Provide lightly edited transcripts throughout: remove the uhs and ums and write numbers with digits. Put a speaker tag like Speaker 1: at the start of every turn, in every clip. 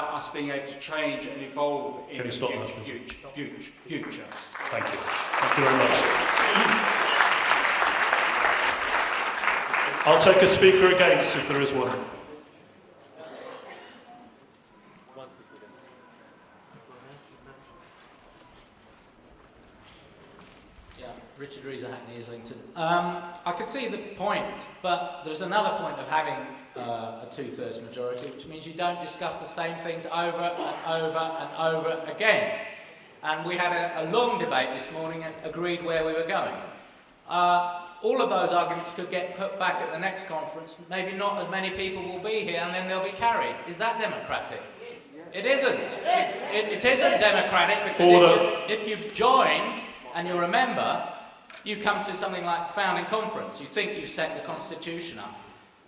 Speaker 1: us being able to change and evolve in the future.
Speaker 2: Thank you. Thank you very much. I'll take a speaker against if there is one.
Speaker 3: Richard Reezer, Hackney, Islington. I could see the point, but there's another point of having a two-thirds majority, which means you don't discuss the same things over and over and over again. And we had a long debate this morning and agreed where we were going. All of those arguments could get put back at the next conference. Maybe not as many people will be here, and then they'll be carried. Is that democratic? It isn't. It isn't democratic because if you've joined and you're a member, you come to something like founding conference. You think you've set the constitution up.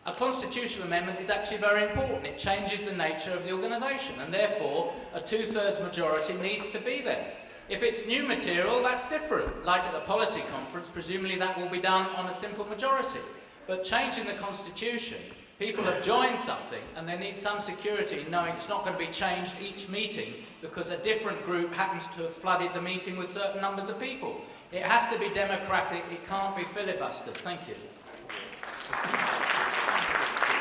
Speaker 3: A constitutional amendment is actually very important. It changes the nature of the organisation, and therefore a two-thirds majority needs to be there. If it's new material, that's different. Like at the policy conference, presumably that will be done on a simple majority. But changing the constitution, people have joined something and they need some security in knowing it's not going to be changed each meeting because a different group happens to have flooded the meeting with certain numbers of people. It has to be democratic, it can't be filibustered. Thank you.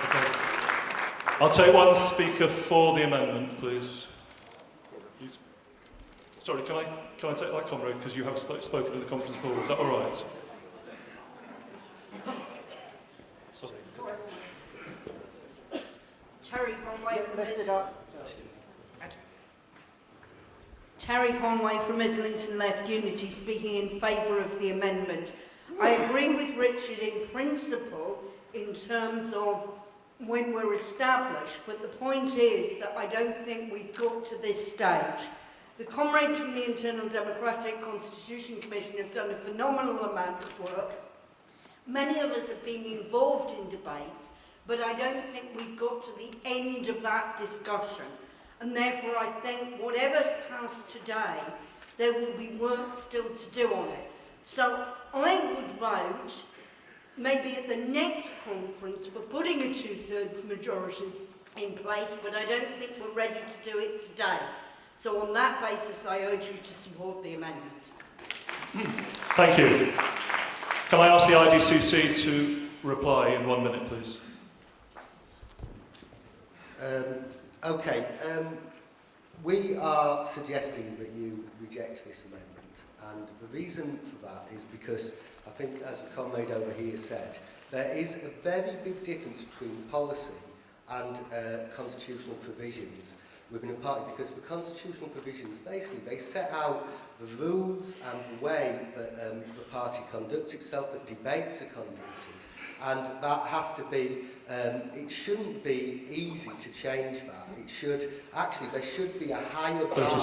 Speaker 2: Okay. I'll take one speaker for the amendment, please. Sorry, can I take that, comrade, because you have spoken to the conference board. Is that all right? Sorry.
Speaker 4: Terry Conway from Islington Left Unity, speaking in favour of the amendment. I agree with Richard in principle in terms of when we're established, but the point is that I don't think we've got to this stage. The comrades from the Internal Democratic Constitution Commission have done a phenomenal amount of work. Many of us have been involved in debates, but I don't think we've got to the end of that discussion. And therefore I think whatever's passed today, there will be work still to do on it. So I would vote, maybe at the next conference, for putting a two-thirds majority in place, but I don't think we're ready to do it today. So on that basis, I urge you to support the amendment.
Speaker 2: Thank you. Can I ask the IDCC to reply in 1 minute, please?
Speaker 5: We are suggesting that you reject this amendment, and the reason for that is because I think, as the comrade over here said, there is a very big difference between policy and constitutional provisions within a party, because the constitutional provisions, basically, they set out the rules and the way that the party conducts itself, that debates are conducted, and that has to be, it shouldn't be easy to change that. It should, actually, there should be a higher bar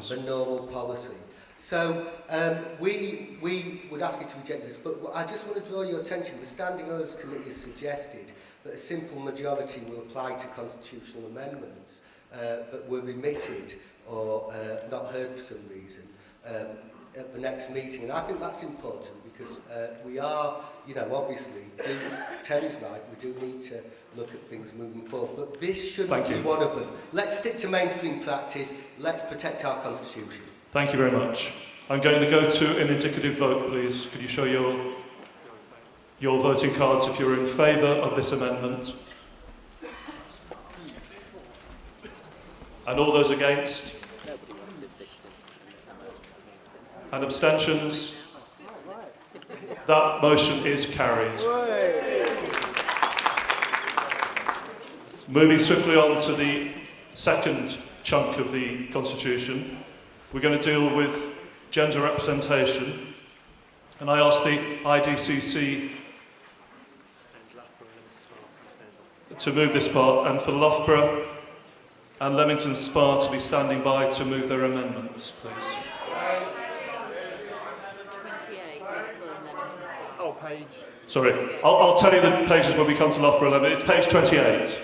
Speaker 5: than normal policy. So we would ask you to reject this, but I just want to draw your attention. The Standing Orders Committee has suggested that a simple majority will apply to constitutional amendments that were remitted or not heard for some reason at the next meeting. And I think that's important because we are, you know, obviously, Terry's right, we do need to look at things moving forward. But this shouldn't be one of them. Let's stick to mainstream practice. Let's protect our constitution.
Speaker 2: Thank you very much. I'm going to go to an indicative vote, please. Could you show your voting cards if you're in favour of this amendment? And all those against? And abstentions? That motion is carried. Moving swiftly on to the second chunk of the Constitution, we're going to deal with gender representation. And I ask the IDCC to move this part, and for Loughborough and Leamington Spa to be standing by to move their amendments, please.
Speaker 6: 28, oh, page.
Speaker 2: Sorry, I'll tell you the pages when we come to Loughborough. It's page 28.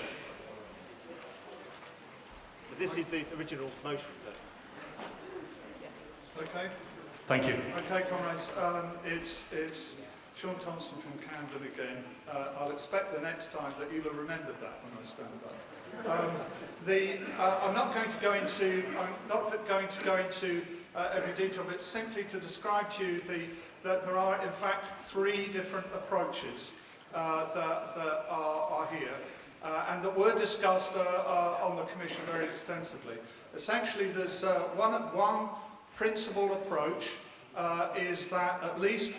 Speaker 6: This is the original motion, sir.
Speaker 7: Okay.
Speaker 2: Thank you.
Speaker 7: Okay, comrades. It's Shaun Thompson from Camden again. I'll expect the next time that you'll have remembered that when I stand up. I'm not going to go into every detail, but simply to describe to you that there are in fact 3 different approaches that are here, and that were discussed on the Commission very extensively. Essentially, there's one principal approach is that at least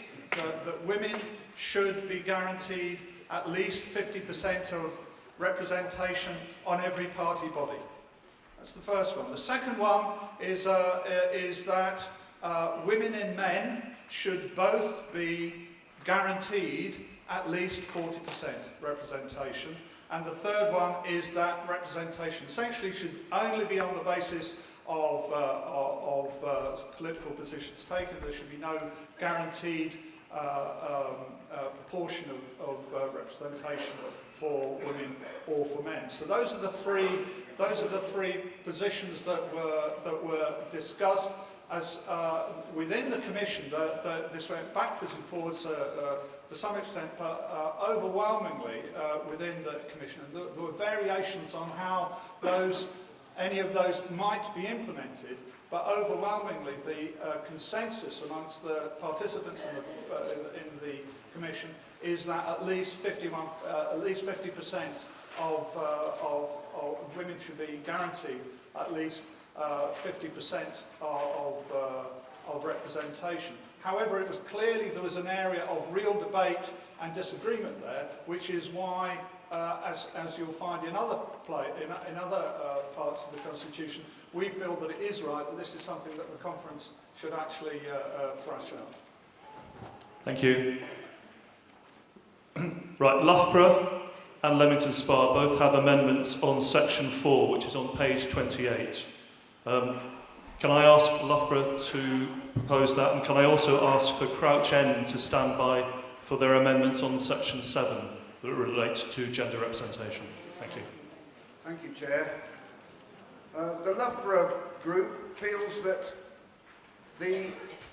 Speaker 7: that women should be guaranteed at least 50% of representation on every party body. That's the first one. The second one is that women and men should both be guaranteed at least 40% representation. And the third one is that representation essentially should only be on the basis of political positions taken. There should be no guaranteed proportion of representation for women or for men. So those are the three positions that were discussed. As within the Commission, this went backwards and forwards to some extent, but overwhelmingly within the Commission, there were variations on how any of those might be implemented. But overwhelmingly, the consensus amongst the participants in the Commission is that at least 50% of women should be guaranteed at least 50% of representation. However, it was clearly there was an area of real debate and disagreement there, which is why, as you'll find in other parts of the Constitution, we feel that it is right that this is something that the conference should actually thrash out.
Speaker 2: Thank you. Right, Loughborough and Leamington Spa both have amendments on section 4, which is on page 28. Can I ask Loughborough to propose that, and can I also ask for Crouch End to stand by for their amendments on section 7 that relates to gender representation? Thank you.
Speaker 8: Thank you, Chair. The Loughborough Group feels that the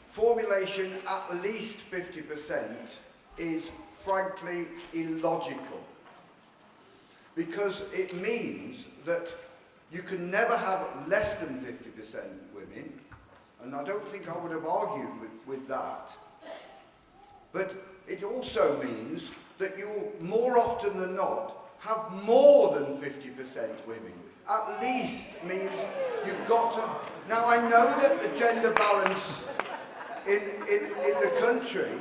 Speaker 8: formulation at least 50% is frankly illogical, because it means that you can never have less than 50% women, and I don't think I would have argued with that. But it also means that you'll more often than not have more than 50% women. At least means you've got to... Now I know that the gender balance in the country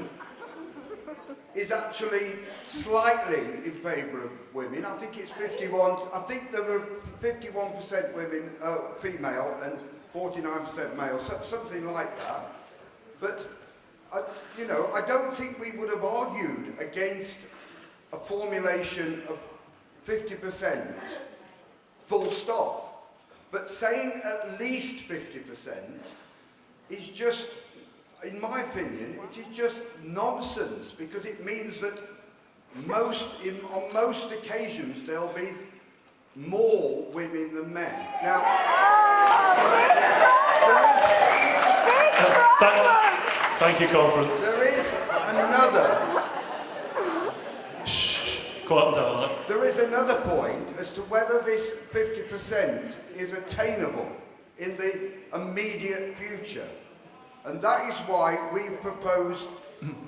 Speaker 8: is actually slightly in favour of women. I think it's 51. I think there are 51% women, female, and 49% male, something like that. But I don't think we would have argued against a formulation of 50%, full stop. But saying at least 50% is just, in my opinion, it is just nonsense, because it means that on most occasions there'll be more women than men. Now,
Speaker 2: thank you, conference.
Speaker 8: There is another...
Speaker 2: Shh, quiet down.
Speaker 8: There is another point as to whether this 50% is attainable in the immediate future. And that is why we've proposed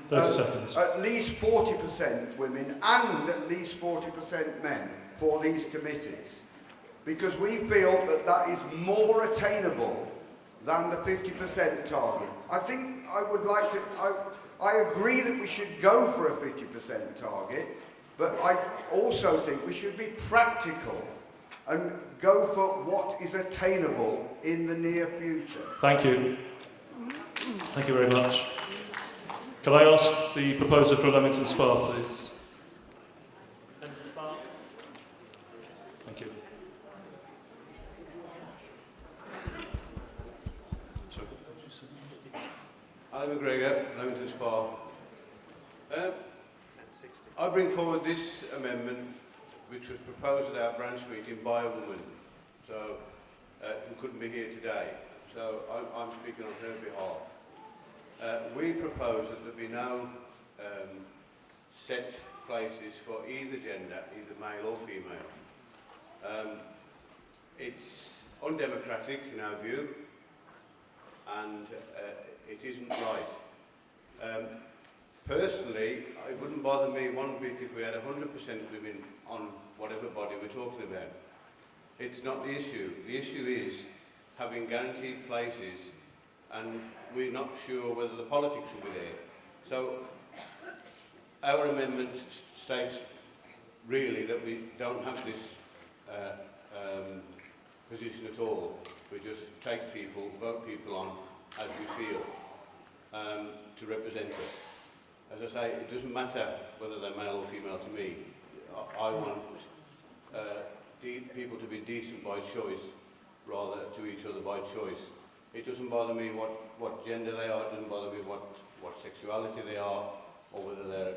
Speaker 2: 30 seconds.
Speaker 8: At least 40% women and at least 40% men for these committees. Because we feel that that is more attainable than the 50% target. I think I would like to... I agree that we should go for a 50% target, but I also think we should be practical and go for what is attainable in the near future.
Speaker 2: Thank you. Thank you very much. Can I ask the proposer for Leamington Spa, please? Thank you.
Speaker 9: Aly McGregor, Leamington Spa. I bring forward this amendment, which was proposed at our branch meeting by a woman, so who couldn't be here today. So I'm speaking on her behalf. We propose that there be no set places for either gender, either male or female. It's undemocratic in our view, and it isn't right. Personally, it wouldn't bother me one bit if we had 100% women on whatever body we're talking about. It's not the issue. The issue is having guaranteed places, and we're not sure whether the politics will be there. So our amendment states really that we don't have this position at all. We just take people, vote people on as we feel to represent us. As I say, it doesn't matter whether they're male or female to me. I want people to be decent by choice rather to each other by choice. It doesn't bother me what gender they are, it doesn't bother me what sexuality they are, or whether they're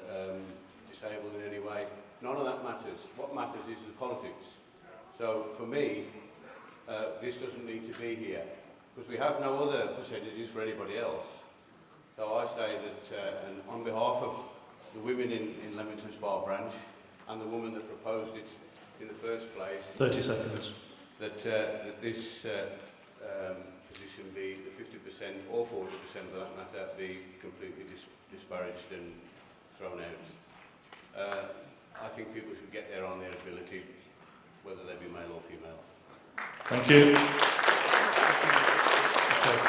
Speaker 9: disabled in any way. None of that matters. What matters is the politics. So for me, this doesn't need to be here, because we have no other percentages for anybody else. So I say that, and on behalf of the women in Leamington Spa branch, and the woman that proposed it in the first place,
Speaker 2: 30 seconds.
Speaker 9: That this position be the 50% or 40% for that matter be completely disparaged and thrown out. I think people should get there on their ability, whether they be male or female.
Speaker 2: Thank you. Okay.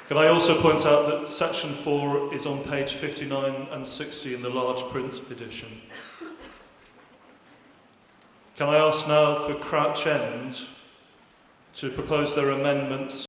Speaker 2: Can I also point out that section 4 is on page 59 and 60 in the large print edition. Can I ask now for Crouch End to propose their amendments